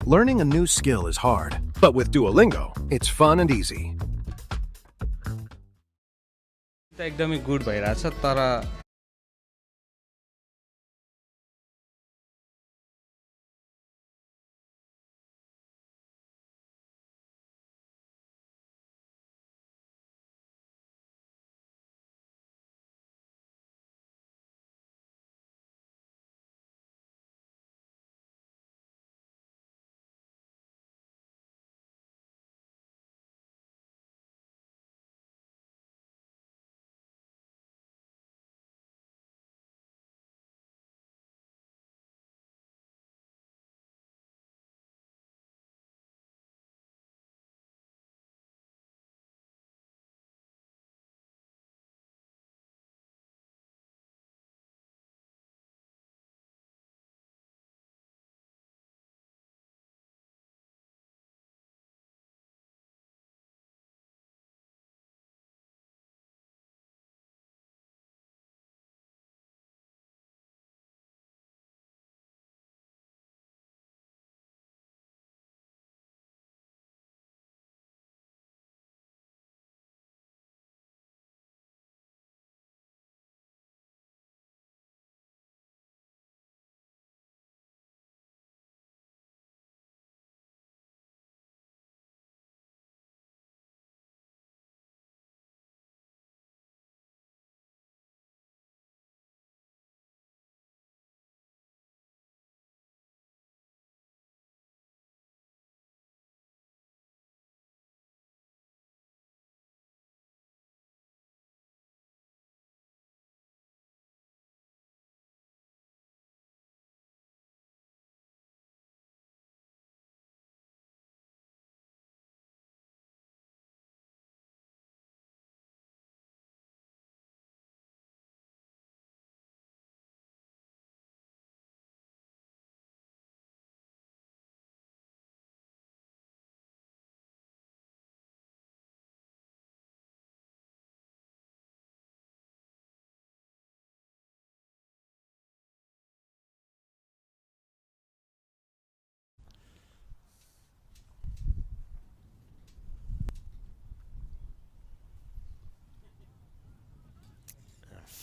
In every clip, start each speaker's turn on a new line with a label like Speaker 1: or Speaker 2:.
Speaker 1: Learning a new skill is hard, but with Duolingo, it's fun and easy.
Speaker 2: त एकदमै good भइराछ तर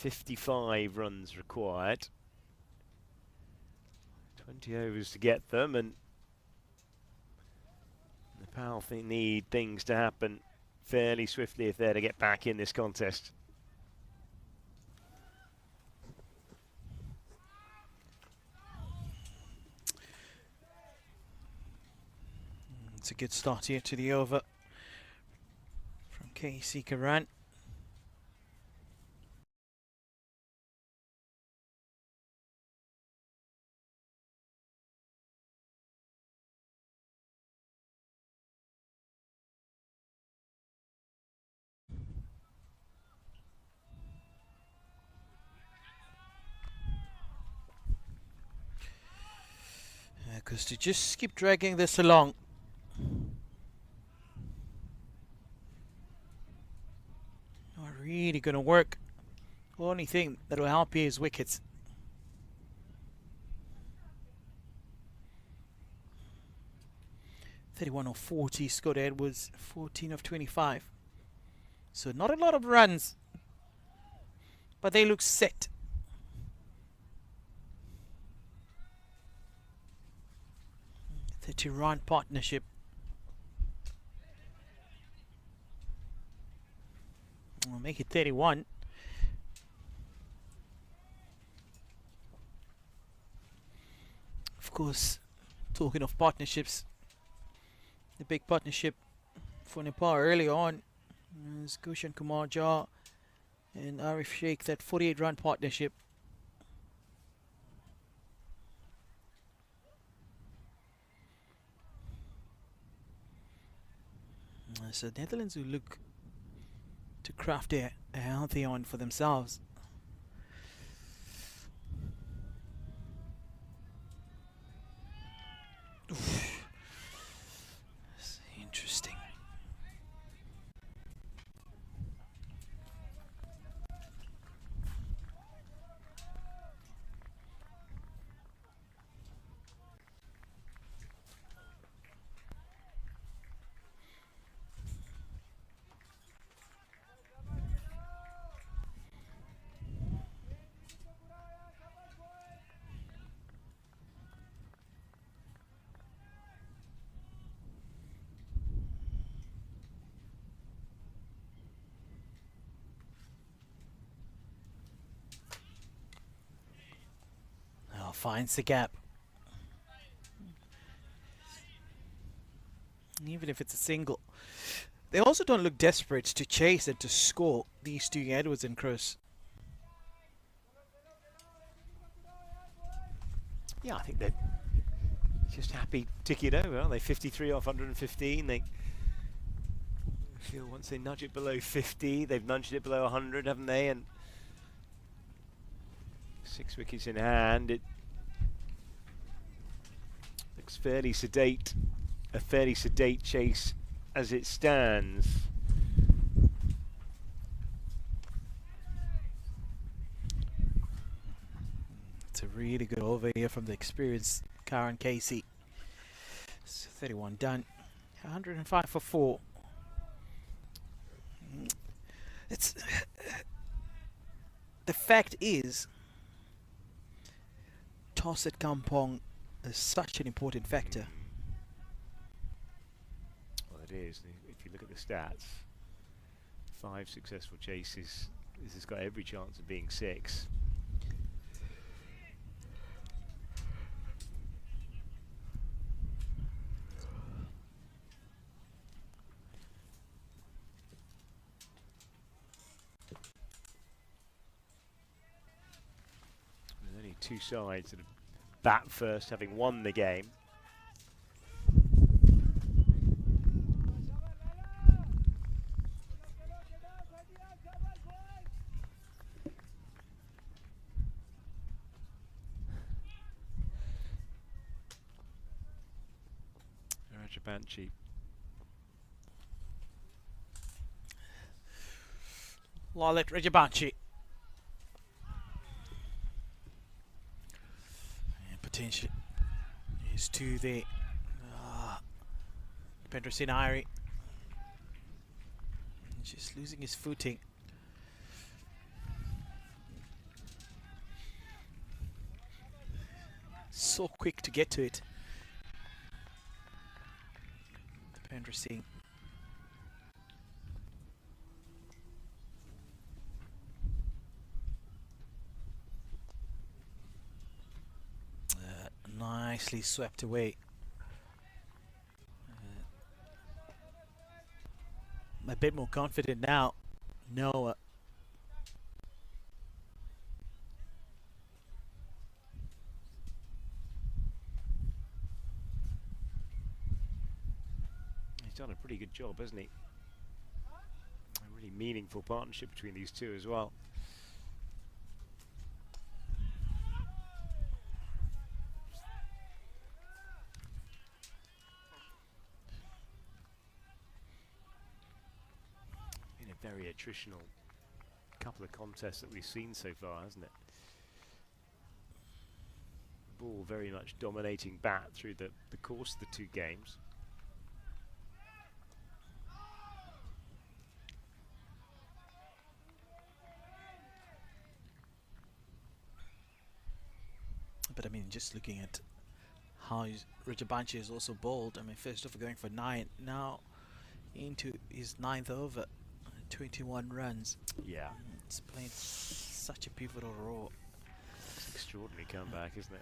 Speaker 3: .55 runs required. 20 overs to get them, and Nepal need things to happen fairly swiftly if they're to get back in this contest.
Speaker 4: It's a good start here to the over from KC Karan. Because to just keep dragging this along, not really going to work. Only thing that will help you is wickets. .31 of 40, Scott Edwards 14 of 25. So not a lot of runs, but they look set. 30-run partnership. We'll make it 31. Of course, talking of partnerships, the big partnership for Nepal early on is Gushan Kumar Jha and Arif Sheikh, that 48-run partnership. So Netherlands will look to craft a healthy one for themselves. Oof. That's interesting. finds the gap. Even if it's a single. They also don't look desperate to chase and to score, these two, Edwards and Cruz.
Speaker 3: Yeah, I think they're just happy tick it over, aren't they? 53 off 115. They feel once they nudge it below 50, they've nudged it below 100, haven't they? And 6 wickets in hand. It looks fairly sedate, a fairly sedate chase as it stands.
Speaker 4: It's a really good over here from the experienced Karen Casey. It's 31 done. 105 for 4. It's the fact is, toss at Kampong is such an important factor.
Speaker 3: Well, it is. If you look at the stats, 5 successful chases. This has got every chance of being 6. There's only 2 sides that have bat first, having won the game. Rajabanchi.
Speaker 4: Lalit Rajabanchi. And potential is 2 there. Pendra Sinari just losing his footing. So quick to get to it. Pendra Singh. Nicely swept away. A bit more confident now. Noah.
Speaker 3: He's done a pretty good job, hasn't he? A really meaningful partnership between these two as well. Been a very attritional couple of contests that we've seen so far, hasn't it? Ball very much dominating bat through the course of the 2 games.
Speaker 4: But I mean, just looking at how Rajabanchi is also bowled. I mean, first off going for 9, now into his 9th over, 21 runs.
Speaker 3: Yeah.
Speaker 4: It's playing such a pivotal role.
Speaker 3: It's an extraordinary comeback, isn't it?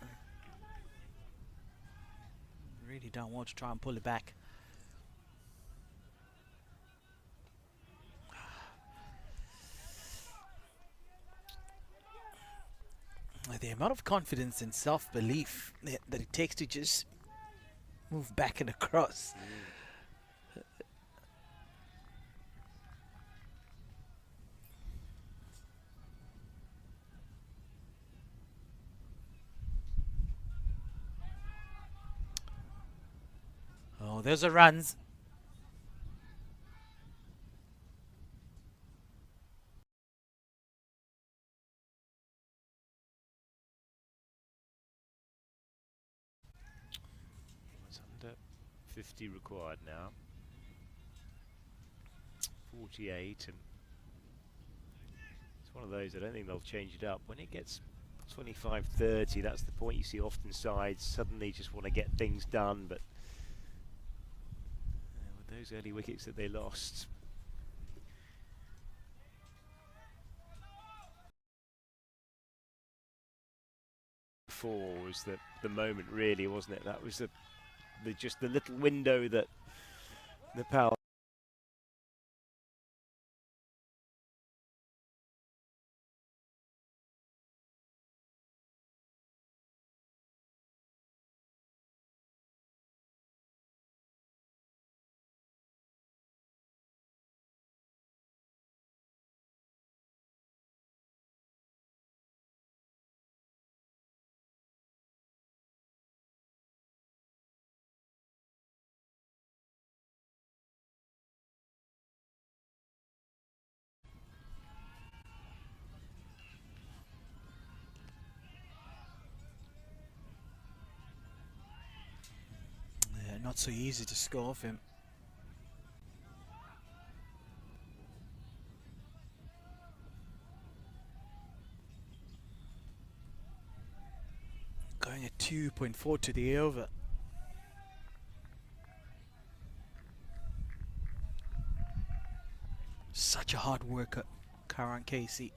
Speaker 4: Really don't want to try and pull it back. The amount of confidence and self-belief that it takes to just move back and across. Oh, there's a runs.
Speaker 3: It's under 50 required now. 48, and it's one of those, I don't think they'll change it up. When it gets 25, 30, that's the point you see often sides suddenly just want to get things done, but with those early wickets that they lost, 4 was the moment, really, wasn't it? That was just the little window that Nepal.
Speaker 4: Yeah, not so easy to score off him. Going at 2.4 to the over. Such a hard worker, Karan Casey.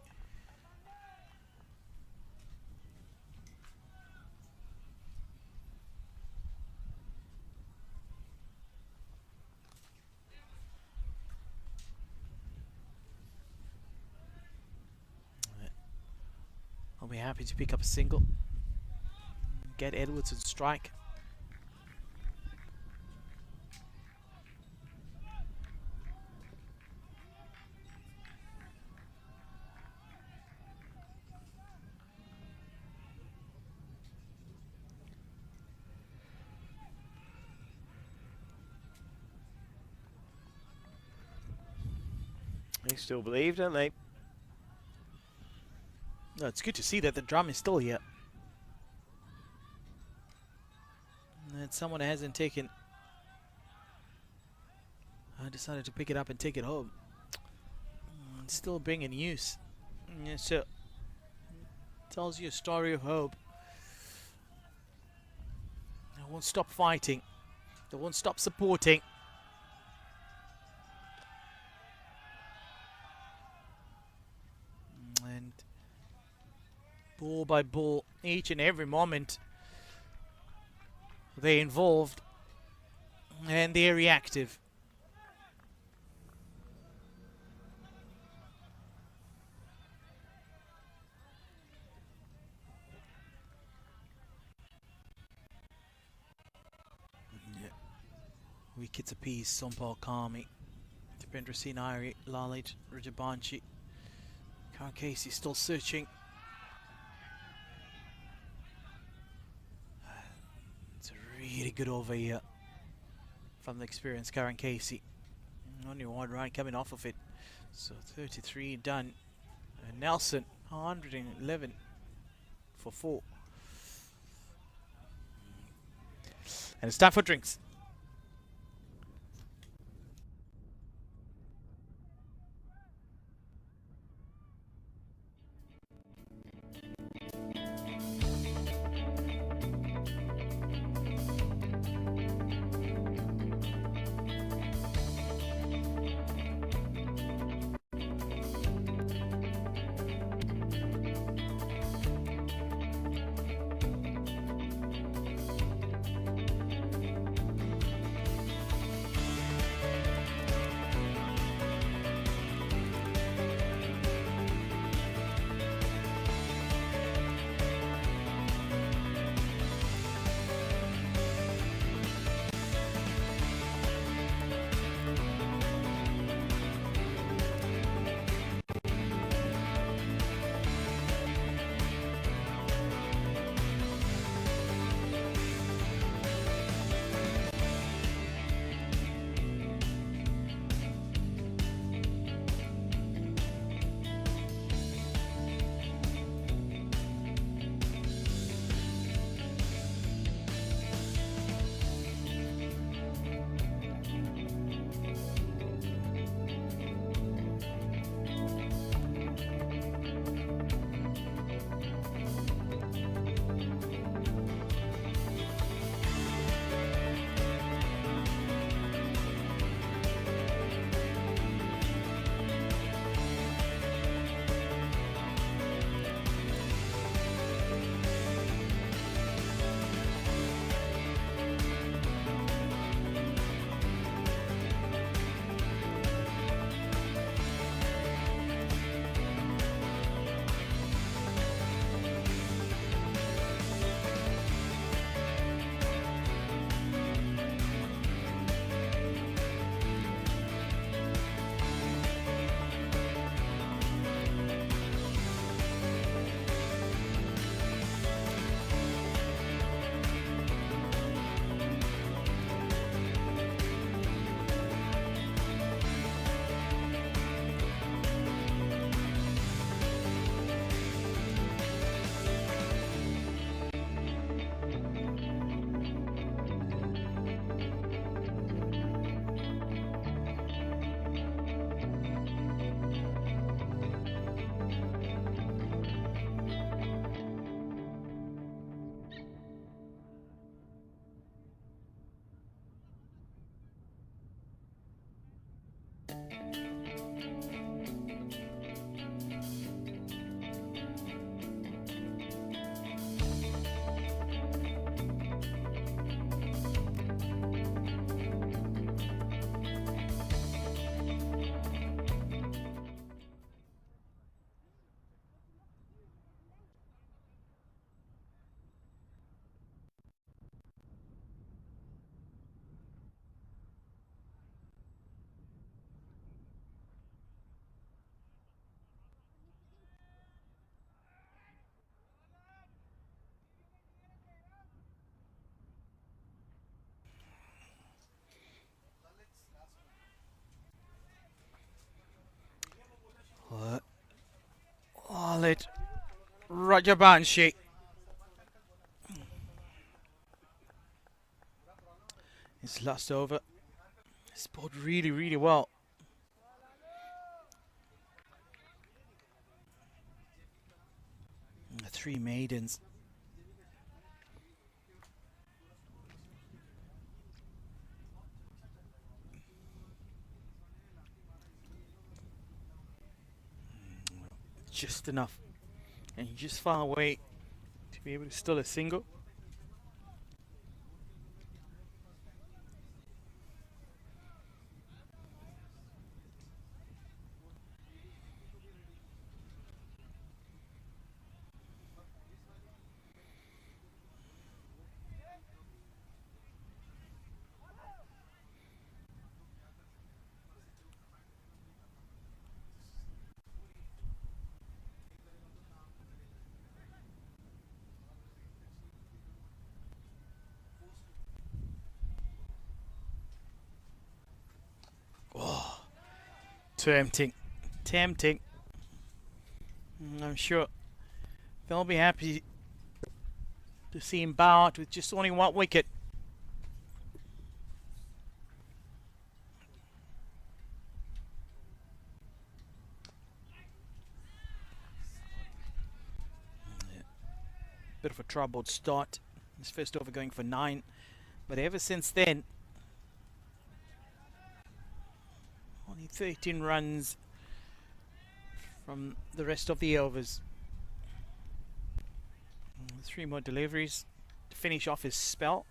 Speaker 4: I'll be happy to pick up a single. Get Edwards and strike.
Speaker 3: They still believe, don't they?
Speaker 4: No, it's good to see that the drum is still here. And someone hasn't taken. I decided to pick it up and take it home. It's still being in use. Yeah, so tells you a story of hope. They won't stop fighting. They won't stop supporting. And ball by ball, each and every moment, they're involved and they're reactive. Yeah. Wickets apiece, Sompal Kami, Dipendra Singh Nair, Lalit Rajabanshi. Karan Casey still searching. It's a really good over here from the experienced Karan Casey. Only one run coming off of it. So 33 done. And Nelson, 111 for 4. And it's time for drinks. Rajabanshi. His last over. He's bowled really, really well. And the 3 maidens. Just enough. And he's just far away to be able to still a single. Tempting. Tempting. I'm sure they'll be happy to see him bow out with just only 1 wicket. Bit of a troubled start. His first over going for 9. But ever since then, only 13 runs from the rest of the overs. 3 more deliveries to finish off his spell.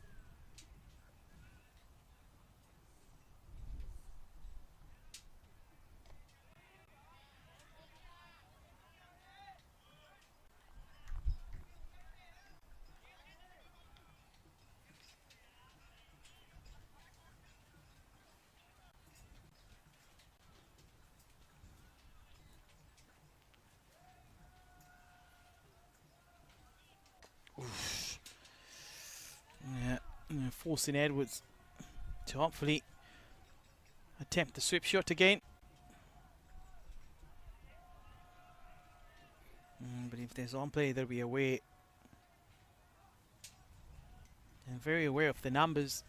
Speaker 4: Forcing Edwards to hopefully attempt the sweep shot again. But if there's on play, they'll be away. And very aware of the numbers.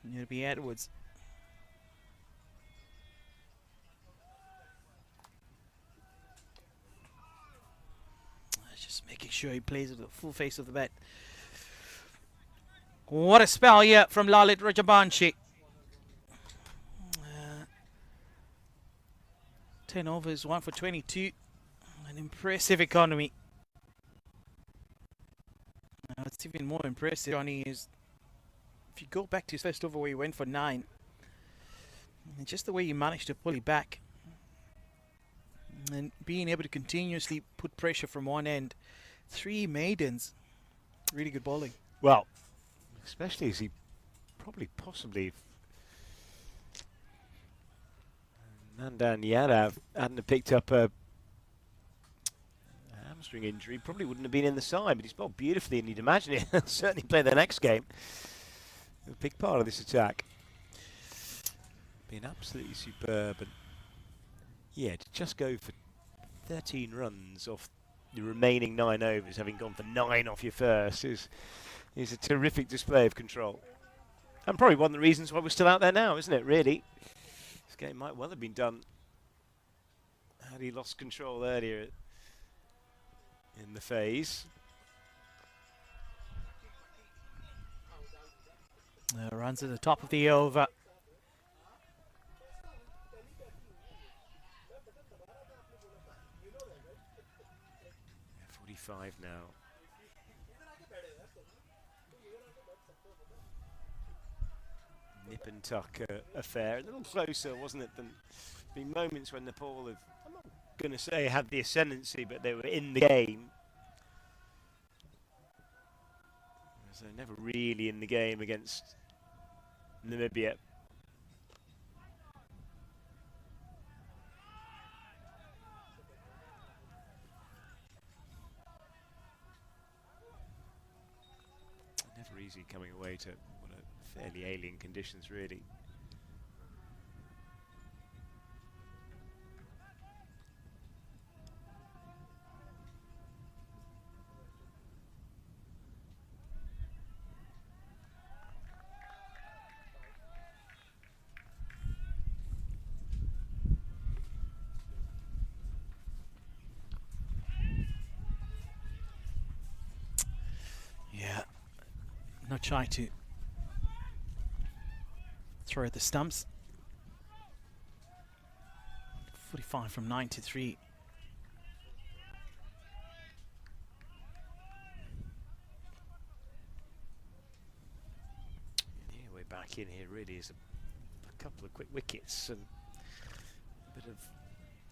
Speaker 4: And it'll be Edwards. Just making sure he plays with the full face of the bat. What a spell here from Lalit Rajabanshi. 10 overs, 1 for 22. An impressive economy. What's even more impressive, Johnny, is if you go back to his first over where he went for 9, and just the way he managed to pull it back, and being able to continuously put pressure from one end. 3 maidens. Really good bowling.
Speaker 3: Well, especially as he possibly Nandan Yadav hadn't have picked up a hamstring injury, probably wouldn't have been in the side, but he's bowled beautifully, and you'd imagine he'll certainly play the next game. A big part of this attack. Been absolutely superb, and yeah, to just go for 13 runs off the remaining 9 overs, having gone for 9 off your first, is a terrific display of control. And probably one of the reasons why we're still out there now, isn't it, really? This game might well have been done had he lost control earlier in the phase.
Speaker 4: Runs at the top of the over.
Speaker 3: Yeah, 45 now. Nip and tuck affair. A little closer, wasn't it, than the moments when Nepal have, I'm not going to say had the ascendancy, but they were in the game. So never really in the game against Namibia. Never easy coming away to what are fairly alien conditions, really.
Speaker 4: Not try to throw at the stumps. 45 from 93.
Speaker 3: Yeah, we're back in here really is a couple of quick wickets and a bit of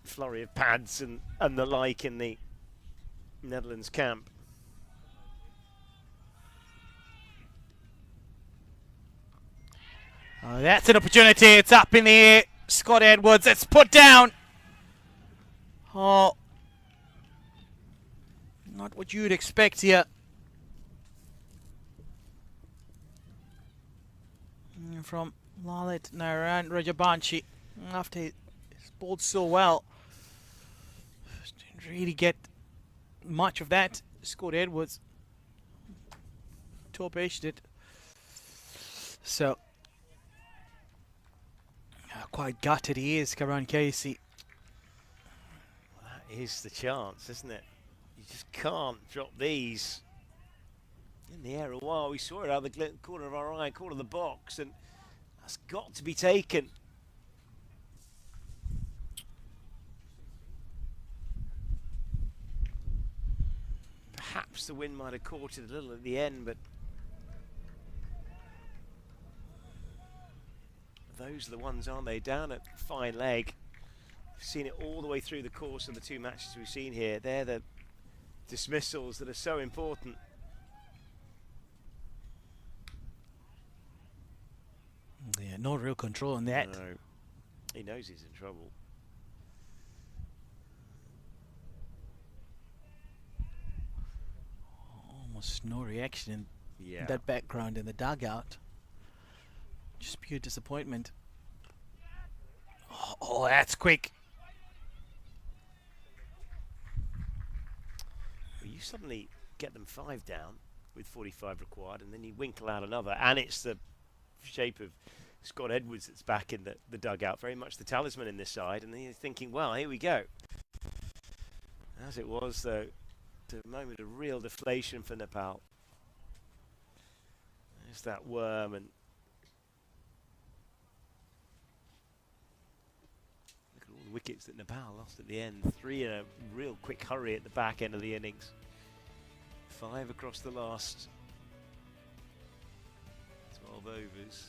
Speaker 3: flurry of pads and the like in the Netherlands camp.
Speaker 4: Oh, that's an opportunity. It's up in the air. Scott Edwards, it's put down. Oh, not what you'd expect here. From Lalit Narayan Rajabanshi, after he's bowled so well, didn't really get much of that. Scott Edwards top-edged it. So quite gutted he is, Karan Casey.
Speaker 3: Well, that is the chance, isn't it? You just can't drop these in the air a while. We saw it out of the corner of our eye, corner of the box, and that's got to be taken. Perhaps the wind might have caught it a little at the end, but those are the ones, aren't they? Down at fine leg. We've seen it all the way through the course of the two matches we've seen here. They're the dismissals that are so important.
Speaker 4: Yeah, no real control on that.
Speaker 3: No. He knows he's in trouble.
Speaker 4: Almost no reaction in
Speaker 3: Yeah.
Speaker 4: that background in the dugout. Just pure disappointment. Oh, that's quick.
Speaker 3: Well, you suddenly get them 5 down with 45 required, and then you winkle out another, and it's the shape of Scott Edwards that's back in the dugout, very much the talisman in this side, and then you're thinking, well, here we go. As it was, though, to a moment of real deflation for Nepal. There's that worm, and look at all the wickets that Nepal lost at the end. 3 in a real quick hurry at the back end of the innings. 5 across the last 12 overs.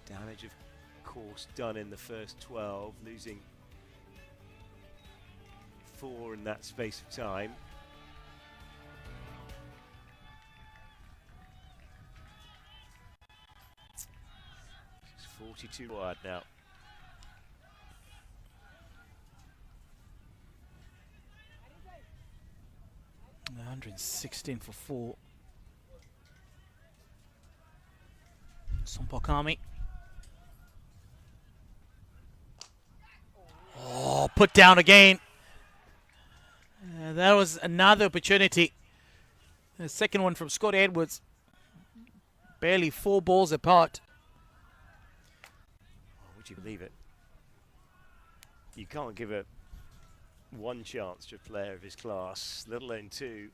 Speaker 3: Damage, of course, done in the first 12, losing 4 in that space of time. It's 42 wide now.
Speaker 4: Mm. 116 for 4. Sompakami. Oh, put down again. That was another opportunity. The second one from Scott Edwards. Barely 4 balls apart.
Speaker 3: Oh, would you believe it? You can't give a 1 chance to a player of his class, let alone 2.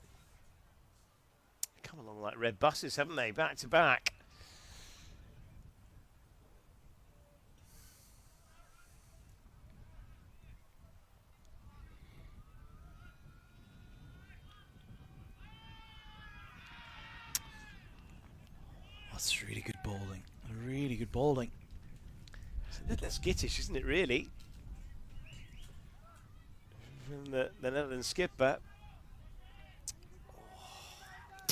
Speaker 3: They come along like red buses, haven't they? Back to back.
Speaker 4: That's really good bowling. Really good bowling.
Speaker 3: That's skittish, isn't it, really? From the Netherlands skipper.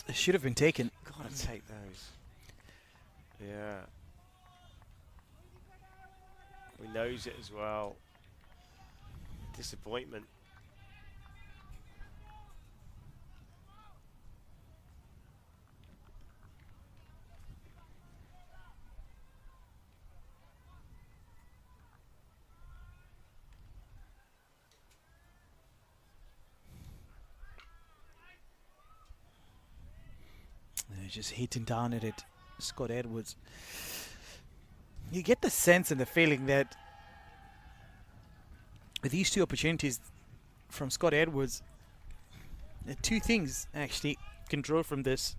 Speaker 4: It should have been taken.
Speaker 3: Gotta take those. Yeah. We knows it as well. Disappointment.
Speaker 4: They're just hitting down at it, Scott Edwards. You get the sense and the feeling that with these 2 opportunities from Scott Edwards, 2 things actually can draw from this.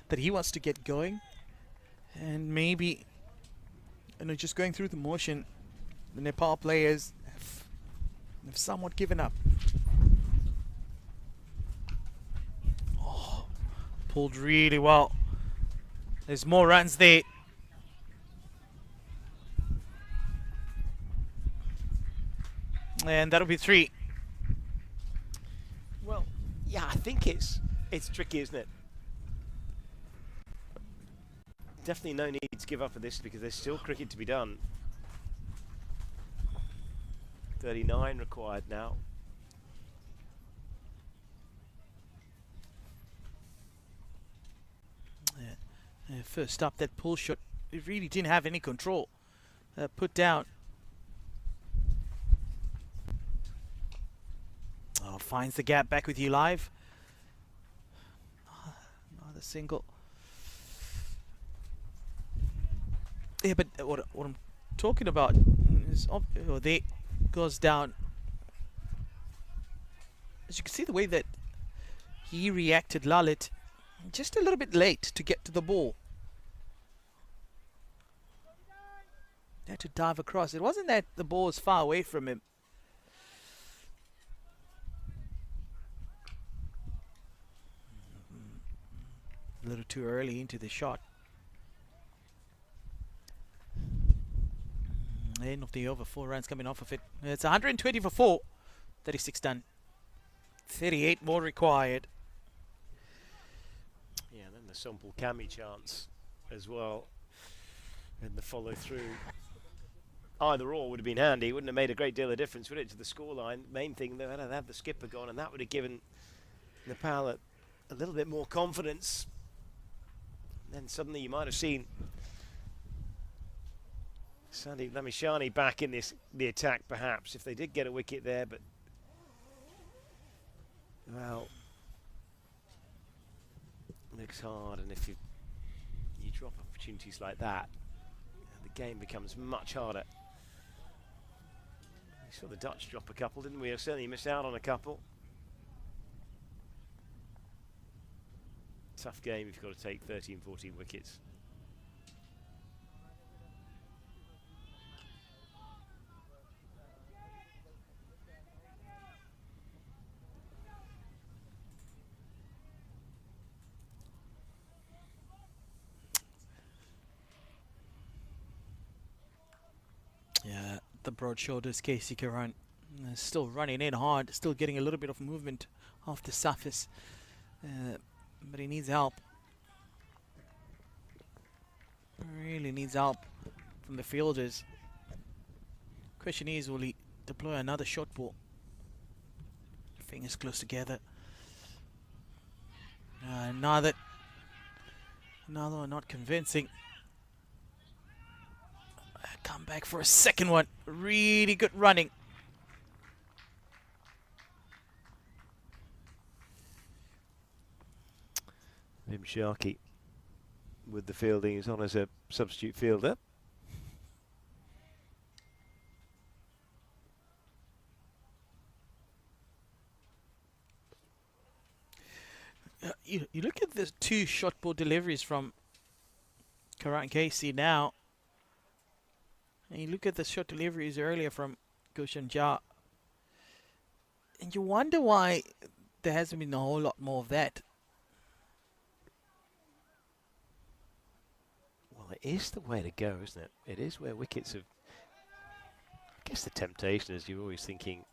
Speaker 4: that he wants to get going, and maybe, just going through the motion, the Nepal players have somewhat given up. Oh, pulled really well. There's more runs there. And that'll be 3.
Speaker 3: Well, yeah, I think it's tricky, isn't it? Definitely no need to give up at this because there's still cricket to be done. 39 required now.
Speaker 4: First up, that pull shot, it really didn't have any control. Put down. Oh, finds the gap, back with you live. Another single. Yeah, but what I'm talking about is, there goes down. As you can see, the way that he reacted, Lalit, just a little bit late to get to the ball. He had to dive across. It wasn't that the ball was far away from him. A little too early into the shot. End of the over, 4 runs coming off of it. It's 120 for 4. 36 done. 38 more required.
Speaker 3: Yeah, and then the Sompal Kami chance as well. And the follow through. Either or would have been handy. Wouldn't have made a great deal of difference, would it, to the scoreline? Main thing, though, had the skipper gone, and that would have given Nepal a little bit more confidence. And then suddenly you might have seen Sandeep Lamishani back in the attack, perhaps, if they did get a wicket there, but well, looks hard, and if you drop opportunities like that, the game becomes much harder. We saw the Dutch drop a couple, didn't we? Certainly missed out on a couple. Tough game if you've got to take 13, 14 wickets.
Speaker 4: Yeah, the broad shoulders, Casey Karan, still running in hard, still getting a little bit of movement off the surface, but he needs help. Really needs help from the fielders. Question is, will he deploy another short ball? Fingers close together. Another one not convincing. Come back for a second one. Really good running.
Speaker 3: Vim Sharkey with the fielding. He's on as a substitute fielder.
Speaker 4: You look at the 2 short ball deliveries from Karan Casey now. And you look at the short deliveries earlier from Gushan Jha, and you wonder why there hasn't been a whole lot more of that.
Speaker 3: Well, it is the way to go, isn't it? It is where wickets have... I guess the temptation is you're always thinking